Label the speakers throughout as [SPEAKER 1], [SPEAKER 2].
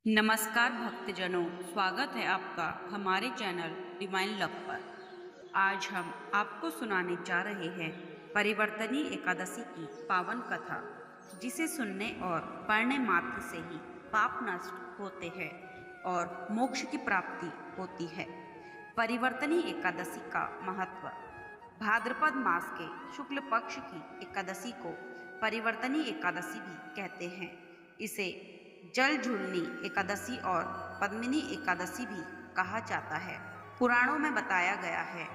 [SPEAKER 1] नमस्कार भक्तजनों, स्वागत है आपका हमारे चैनल डिवाइन लव पर। आज हम आपको सुनाने जा रहे हैं परिवर्तनी एकादशी की पावन कथा, जिसे सुनने और पढ़ने मात्र से ही पाप नष्ट होते हैं और मोक्ष की प्राप्ति होती है। परिवर्तनी एकादशी का महत्व। भाद्रपद मास के शुक्ल पक्ष की एकादशी को परिवर्तनी एकादशी भी कहते हैं। इसे जल झूलनी एकादशी और पद्मिनी एकादशी भी कहा जाता है। पुराणों में बताया गया है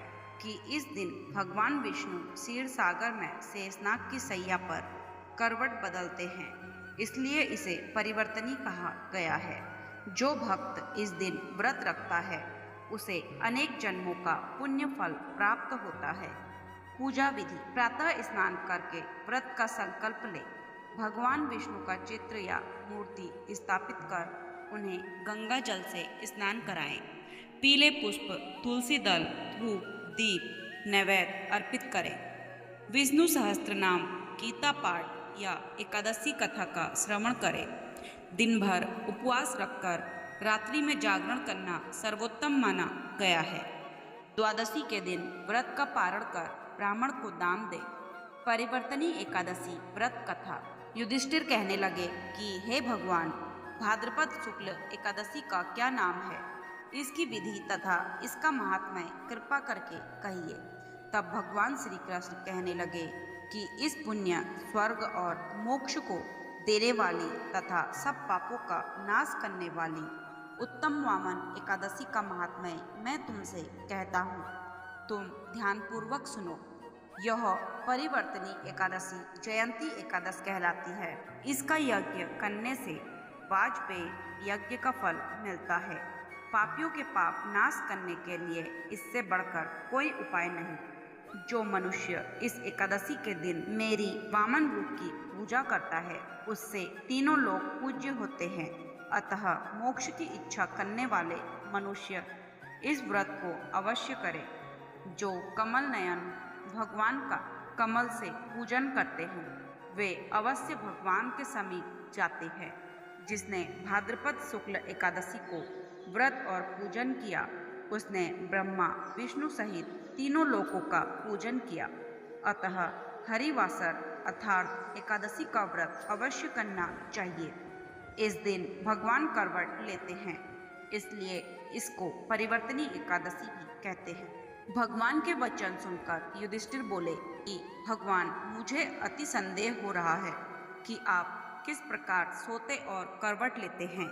[SPEAKER 1] कि इस दिन भगवान विष्णु क्षीर सागर में शेषनाग की सैया पर करवट बदलते हैं, इसलिए इसे परिवर्तनी कहा गया है। जो भक्त इस दिन व्रत रखता है उसे अनेक जन्मों का पुण्य फल प्राप्त होता है। पूजा विधि। प्रातः स्नान करके व्रत का संकल्प ले। भगवान विष्णु का चित्र या मूर्ति स्थापित कर उन्हें गंगा जल से स्नान कराएं। पीले पुष्प, तुलसी दल, धूप, दीप, नैवेद्य अर्पित करें। विष्णु सहस्त्र नाम, गीता पाठ या एकादशी कथा का श्रवण करें। दिन भर उपवास रखकर रात्रि में जागरण करना सर्वोत्तम माना गया है। द्वादशी के दिन व्रत का पारण कर ब्राह्मण को दान दे। परिवर्तनी एकादशी व्रत कथा। युधिष्ठिर कहने लगे कि हे भगवान, भाद्रपद शुक्ल एकादशी का क्या नाम है, इसकी विधि तथा इसका महात्म्य कृपा करके कहिए। तब भगवान श्री कृष्ण कहने लगे कि इस पुण्य, स्वर्ग और मोक्ष को देने वाली तथा सब पापों का नाश करने वाली उत्तम वामन एकादशी का महात्म्य मैं तुमसे कहता हूँ। तुम ध्यानपूर्वक सुनो। यह परिवर्तनी एकादशी जयंती एकादश कहलाती है। इसका यज्ञ करने से वाजपेय यज्ञ का फल मिलता है। पापियों के पाप नाश करने के लिए इससे बढ़कर कोई उपाय नहीं। जो मनुष्य इस एकादशी के दिन मेरी वामन रूप की पूजा करता है उससे तीनों लोग पूज्य होते हैं। अतः मोक्ष की इच्छा करने वाले मनुष्य इस व्रत को अवश्य करें। जो कमल नयन भगवान का कमल से पूजन करते हैं वे अवश्य भगवान के समीप जाते हैं। जिसने भाद्रपद शुक्ल एकादशी को व्रत और पूजन किया उसने ब्रह्मा विष्णु सहित तीनों लोकों का पूजन किया। अतः हरिवासर अर्थात एकादशी का व्रत अवश्य करना चाहिए। इस दिन भगवान करवट लेते हैं, इसलिए इसको परिवर्तनी एकादशी भी कहते हैं। भगवान के वचन सुनकर युधिष्ठिर बोले कि भगवान, मुझे अति संदेह हो रहा है कि आप किस प्रकार सोते और करवट लेते हैं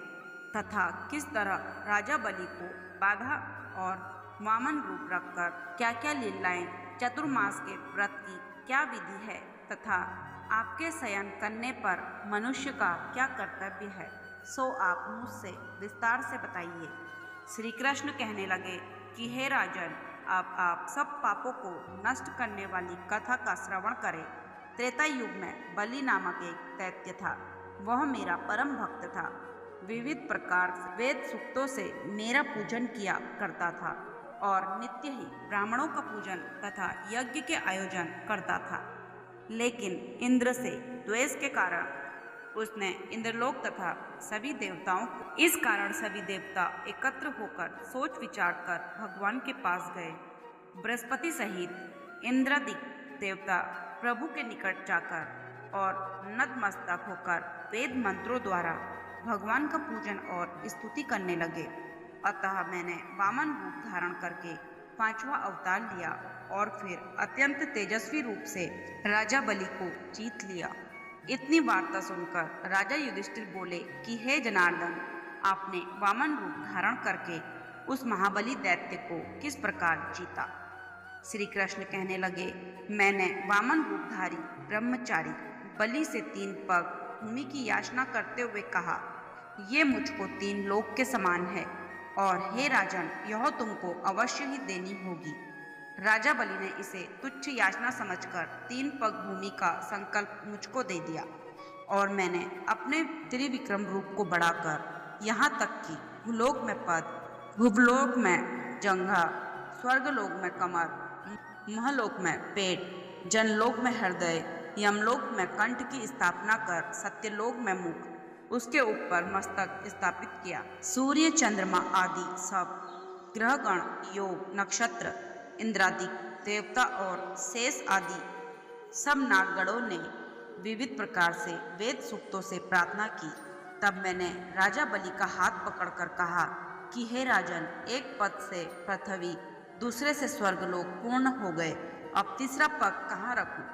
[SPEAKER 1] तथा किस तरह राजा बलि को बाधा और वामन रूप रखकर क्या क्या लीलाएं, चतुर्मास के व्रत की क्या विधि है तथा आपके शयन करने पर मनुष्य का क्या कर्तव्य है, सो आप मुझसे विस्तार से बताइए। श्री कृष्ण कहने लगे कि हे राजन, अब आप सब पापों को नष्ट करने वाली कथा का श्रवण करें। त्रेता युग में बलि नामक एक दैत्य था। वह मेरा परम भक्त था। विविध प्रकार से वेद सूक्तों से मेरा पूजन किया करता था और नित्य ही ब्राह्मणों का पूजन तथा यज्ञ के आयोजन करता था। लेकिन इंद्र से द्वेष के कारण उसने इंद्रलोक तथा सभी देवताओं को, इस कारण सभी देवता एकत्र होकर सोच विचार कर भगवान के पास गए। बृहस्पति सहित इंद्रादिक देवता प्रभु के निकट जाकर और नतमस्तक होकर वेद मंत्रों द्वारा भगवान का पूजन और स्तुति करने लगे। अतः मैंने वामन रूप धारण करके 5वां अवतार लिया और फिर अत्यंत तेजस्वी रूप से राजा बलि को जीत लिया। इतनी वार्ता सुनकर राजा युधिष्ठिर बोले कि हे जनार्दन, आपने वामन रूप धारण करके उस महाबली दैत्य को किस प्रकार जीता। श्री कृष्ण कहने लगे, मैंने वामन रूपधारी ब्रह्मचारी बलि से 3 पग भूमि की याचना करते हुए कहा, ये मुझको 3 लोक के समान है और हे राजन, यह तुमको अवश्य ही देनी होगी। राजा बलि ने इसे तुच्छ याचना समझकर 3 पग भूमि का संकल्प मुझको दे दिया और मैंने अपने त्रिविक्रम रूप को बढ़ाकर यहाँ तक कि भूलोक में पद, भूलोक में जंघा, स्वर्गलोक में कमर, महलोक में पेट, जनलोक में हृदय, यमलोक में कंठ की स्थापना कर सत्यलोक में मुख, उसके ऊपर मस्तक स्थापित किया। सूर्य, चंद्रमा आदि सब ग्रहगण, योग, नक्षत्र, इंद्रादि देवता और शेष आदि सब नागगणों ने विविध प्रकार से वेद सूक्तों से प्रार्थना की। तब मैंने राजा बलि का हाथ पकड़कर कहा कि हे राजन, एक पद से पृथ्वी, दूसरे से स्वर्गलोक पूर्ण हो गए, अब तीसरा पद कहाँ रखूं?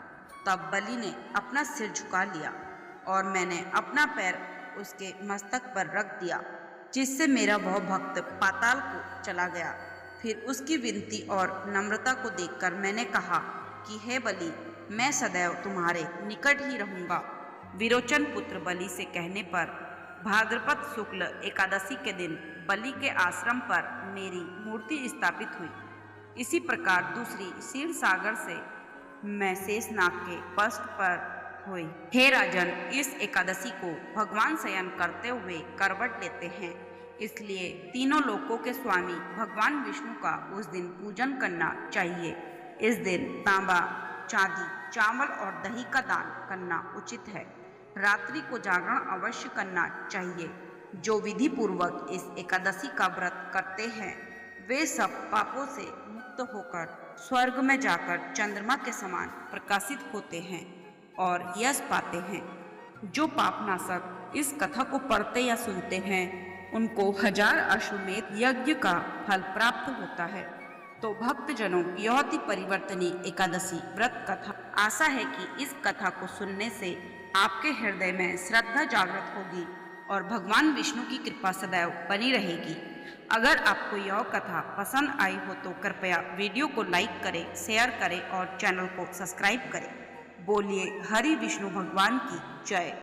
[SPEAKER 1] तब बलि ने अपना सिर झुका लिया और मैंने अपना पैर उसके मस्तक पर रख दिया, जिससे मेरा वह भक्त पाताल को चला गया। फिर उसकी विनती और नम्रता को देखकर मैंने कहा कि हे बलि, मैं सदैव तुम्हारे निकट ही रहूंगा। विरोचन पुत्र बलि से कहने पर भाद्रपद शुक्ल एकादशी के दिन बलि के आश्रम पर मेरी मूर्ति स्थापित हुई। इसी प्रकार दूसरी क्षीर सागर से मैं शेषनाग के पृष्ठ पर हुई। हे राजन, इस एकादशी को भगवान शयन करते हुए करवट लेते हैं, इसलिए तीनों लोकों के स्वामी भगवान विष्णु का उस दिन पूजन करना चाहिए। इस दिन तांबा, चांदी, चावल और दही का दान करना उचित है। रात्रि को जागरण अवश्य करना चाहिए। जो विधि पूर्वक इस एकादशी का व्रत करते हैं वे सब पापों से मुक्त होकर स्वर्ग में जाकर चंद्रमा के समान प्रकाशित होते हैं और यश पाते हैं। जो पापनाशक इस कथा को पढ़ते या सुनते हैं उनको 1000 अश्वमेध यज्ञ का फल प्राप्त होता है। तो भक्तजनों, यह थी परिवर्तनी एकादशी व्रत कथा। आशा है कि इस कथा को सुनने से आपके हृदय में श्रद्धा जागृत होगी और भगवान विष्णु की कृपा सदैव बनी रहेगी। अगर आपको यह कथा पसंद आई हो तो कृपया वीडियो को लाइक करें, शेयर करें और चैनल को सब्सक्राइब करें। बोलिए हरि विष्णु भगवान की जय।